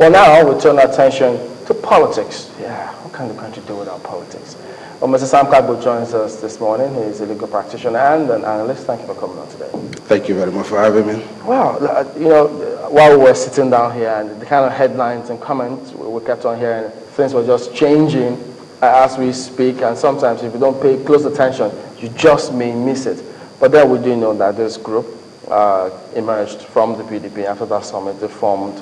For now, we turn our attention to politics. Yeah, what can the country do without politics? Well, Mr. Sam Kagbo joins us this morning. He's a legal practitioner and an analyst. Thank you for coming on today. Thank you very much for having me. Well, you know, while we were sitting down here and the kind of headlines and comments we kept on hearing, things were just changing as we speak, and sometimes if you don't pay close attention, you just may miss it. But then we do know that this group emerged from the PDP. After that summit, they formed,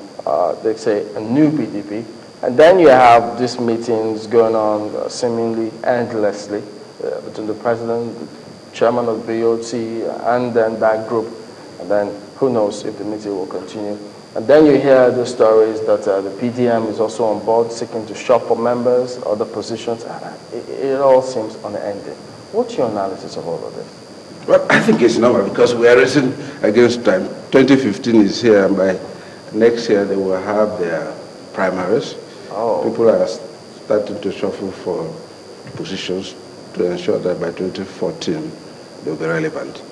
they say, a new PDP. And then you have these meetings going on seemingly endlessly between the president, the chairman of the BOT, and then that group. And then who knows if the meeting will continue. And then you hear the stories that the PDM is also on board seeking to shop for members, other positions. It all seems unending. What's your analysis of all of this? Well, I think it's normal because we are racing against time. 2015 is here, and by next year they will have their primaries. Oh. People are starting to shuffle for positions to ensure that by 2014 they'll be relevant.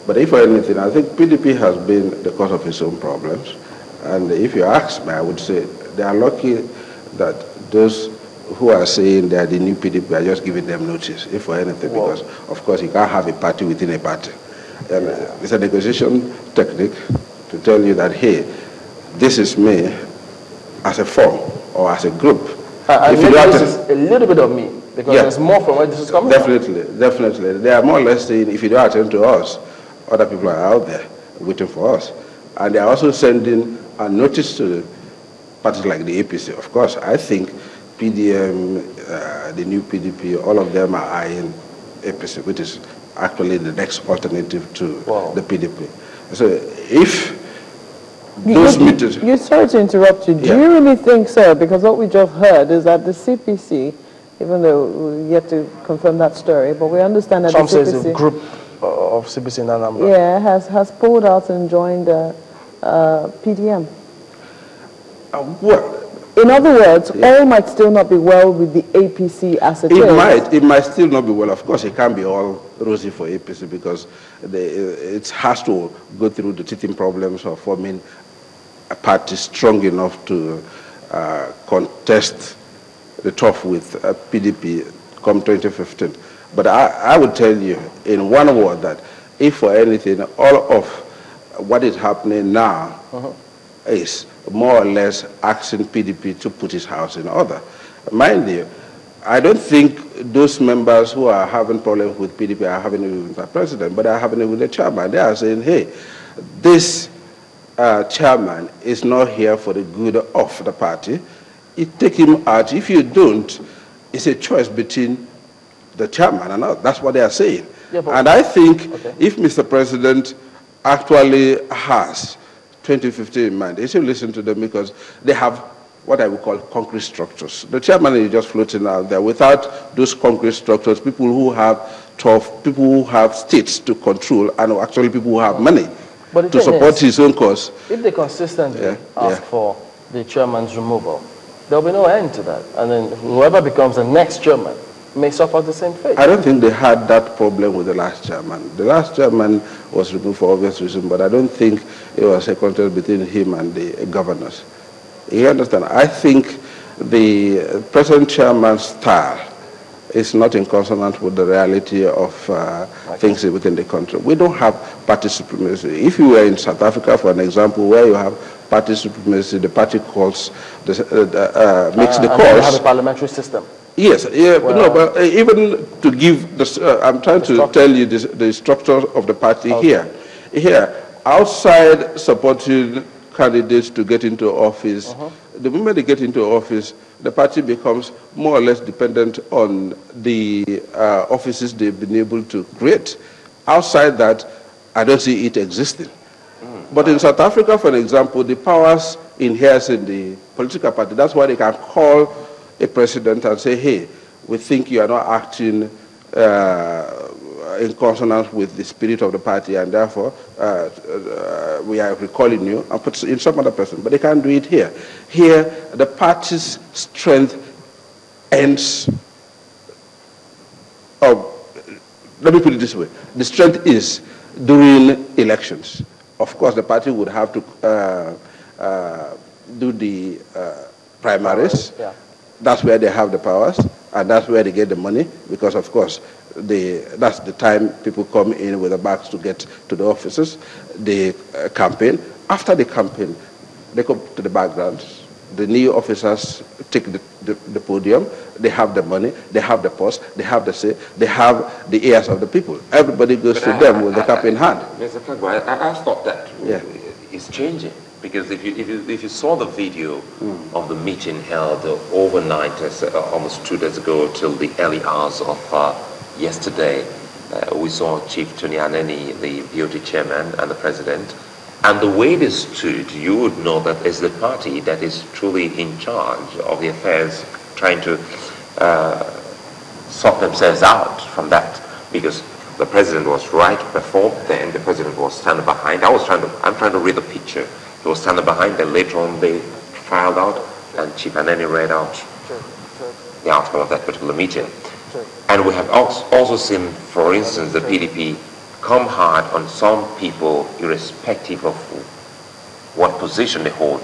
But if for anything, I think PDP has been the cause of its own problems. And if you ask me, I would say they are lucky that those who are saying they are the new PDP are just giving them notice, if for anything, because, of course, you can't have a party within a party. And it's a negotiation technique to tell you that, hey, this is me as a form or as a group. If you this is a little bit of me, because there's more from where this is coming from. Definitely. They are more or less saying, if you don't attend to us, other people are out there waiting for us. And they are also sending a notice to parties like the APC. Of course, I think PDM, the new PDP, all of them are eyeing APC, which is actually the next alternative to the PDP. So if those meetings... You're sorry to interrupt you. Do you really think so? Because what we just heard is that the CPC, even though we're yet to confirm that story, but we understand that Some the CPC... says a group of CPC in Anambra. Yeah, has pulled out and joined PDM. Well, in other words, all might still not be well with the APC as it is. It might still not be well. Of course, it can't be all rosy for APC because it has to go through the teething problems of forming a party strong enough to contest the turf with PDP come 2015. But I would tell you in one word that if for anything, all of what is happening now is more or less asking PDP to put his house in order. Mind you, I don't think those members who are having problems with PDP are having it with the president, but they are having it with the chairman. They are saying, hey, this chairman is not here for the good of the party. You take him out. If you don't, it's a choice between the chairman and us. That's what they are saying. Yeah, and I think if Mr. President actually has 2015 in mind, they should listen to them because they have what I would call concrete structures. The chairman is just floating out there. Without those concrete structures, people who have people who have states to control, and actually people who have money to support his own cause. If they consistently ask for the chairman's removal, there will be no end to that. And then whoever becomes the next chairman may suffer the same fate. I don't think they had that problem with the last chairman. The last chairman was removed for obvious reasons, but I don't think it was a contest between him and the governors. You understand? I think the present chairman's style is not in consonance with the reality of things within the country. We don't have party supremacy. If you were in South Africa, for an example, where you have party supremacy, the party calls, makes the calls. They have a parliamentary system. Yes, no, but even to give the, I'm trying to tell you the structure of the party here. Here, outside supporting candidates to get into office, the moment they get into office, the party becomes more or less dependent on the offices they've been able to create. Outside that, I don't see it existing. But in South Africa, for example, the powers inheres in the political party. That's why they can call a president and say, hey, we think you are not acting in consonance with the spirit of the party, and therefore we are recalling you and put in some other person. But they can't do it here. Here, the party's strength ends. Let me put it this way. The strength is during elections. Of course, the party would have to do the primaries. Yeah. That's where they have the powers, and that's where they get the money, because, of course, that's the time people come in with the bags to get to the offices. They campaign. After the campaign, they come to the background. The new officers take the podium. They have the money. They have the post. They have the say. They have the ears of the people. Everybody goes to them with the cap in hand. Mr. Kagbo, I thought that is changing. Because if you saw the video of the meeting held overnight, almost 2 days ago, till the early hours of yesterday, we saw Chief Tony Aneni, the BOT chairman, and the president. And the way they stood, you would know that it's the party that is truly in charge of the affairs, trying to sort themselves out from that. Because the president was right before then, the president was standing behind. I'm trying to read the picture. He was standing behind, then later on they filed out, and Chief Aneni read out the outcome of that particular meeting. And we have also seen, for instance, the PDP come hard on some people, irrespective of what position they hold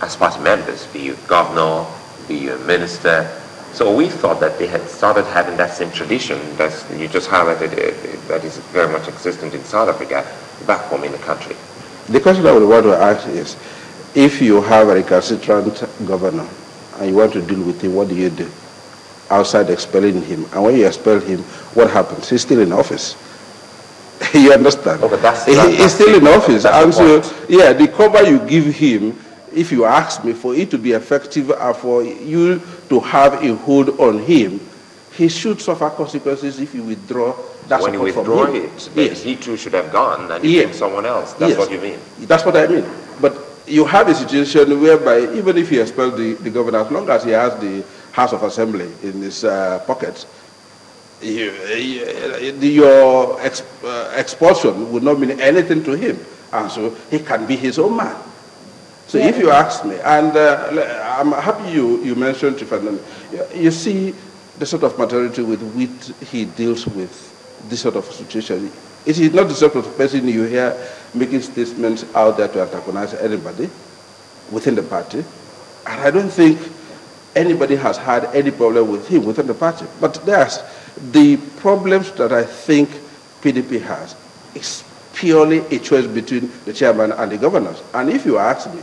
as party members, be you governor, be you a minister. So we thought that they had started having that same tradition that you just highlighted, that is very much existent in South Africa, back home in the country. The question I would want to ask is, if you have a recalcitrant governor and you want to deal with him, what do you do outside expelling him? And when you expel him, what happens? He's still in office. You understand? Okay, he's still in office. And so, yeah, the cover you give him, if you ask me, for it to be effective and for you to have a hold on him, he should suffer consequences if you withdraw that when you withdraw it, yes, he too should have gone and you pick someone else. That's what you mean. That's what I mean. But you have a situation whereby even if you expel the governor, as long as he has the House of Assembly in his pocket, your expulsion would not mean anything to him. And so he can be his own man. So if you ask me, and I'm happy you mentioned Tiffany, you see the sort of maturity with which he deals with this sort of situation. It is not the sort of person you hear making statements out there to antagonize anybody within the party. And I don't think anybody has had any problem with him within the party. But there's the problems that I think PDP has is purely a choice between the chairman and the governors. And if you ask me,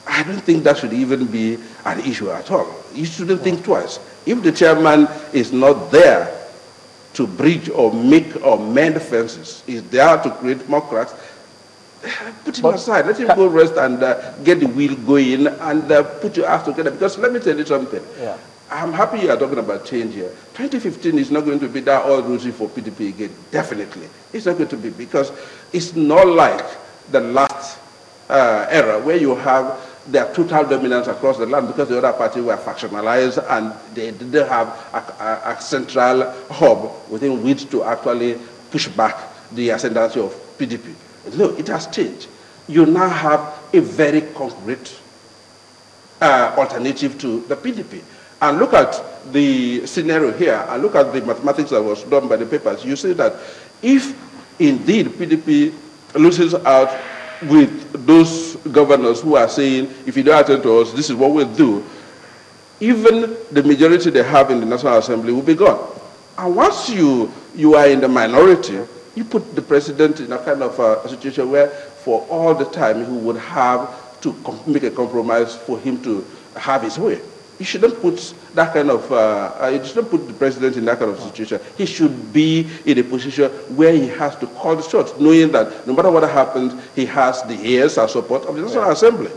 I don't think that should even be an issue at all. You shouldn't think twice. If the chairman is not there to bridge or make or mend fences, is there to create more cracks, put him aside. Let him go rest and get the wheel going and put your ass together. Because let me tell you something. Yeah. I'm happy you are talking about change here. 2015 is not going to be that all rosy for PDP again. Definitely. It's not going to be, because it's not like the last era where you have their total dominance across the land, because the other parties were factionalized and they didn't have a central hub within which to actually push back the ascendancy of PDP. No, it has changed. You now have a very concrete alternative to the PDP. And look at the scenario here, and look at the mathematics that was done by the papers. You see that if indeed PDP loses out with those governors who are saying, if you don't attend to us, this is what we'll do, even the majority they have in the National Assembly will be gone. And once you are in the minority, you put the president in a kind of a situation where for all the time he would have to make a compromise for him to have his way. You shouldn't put that kind of, you shouldn't put the president in that kind of situation. He should be in a position where he has to call the shots, knowing that no matter what happens, he has the ears and support of the National Assembly.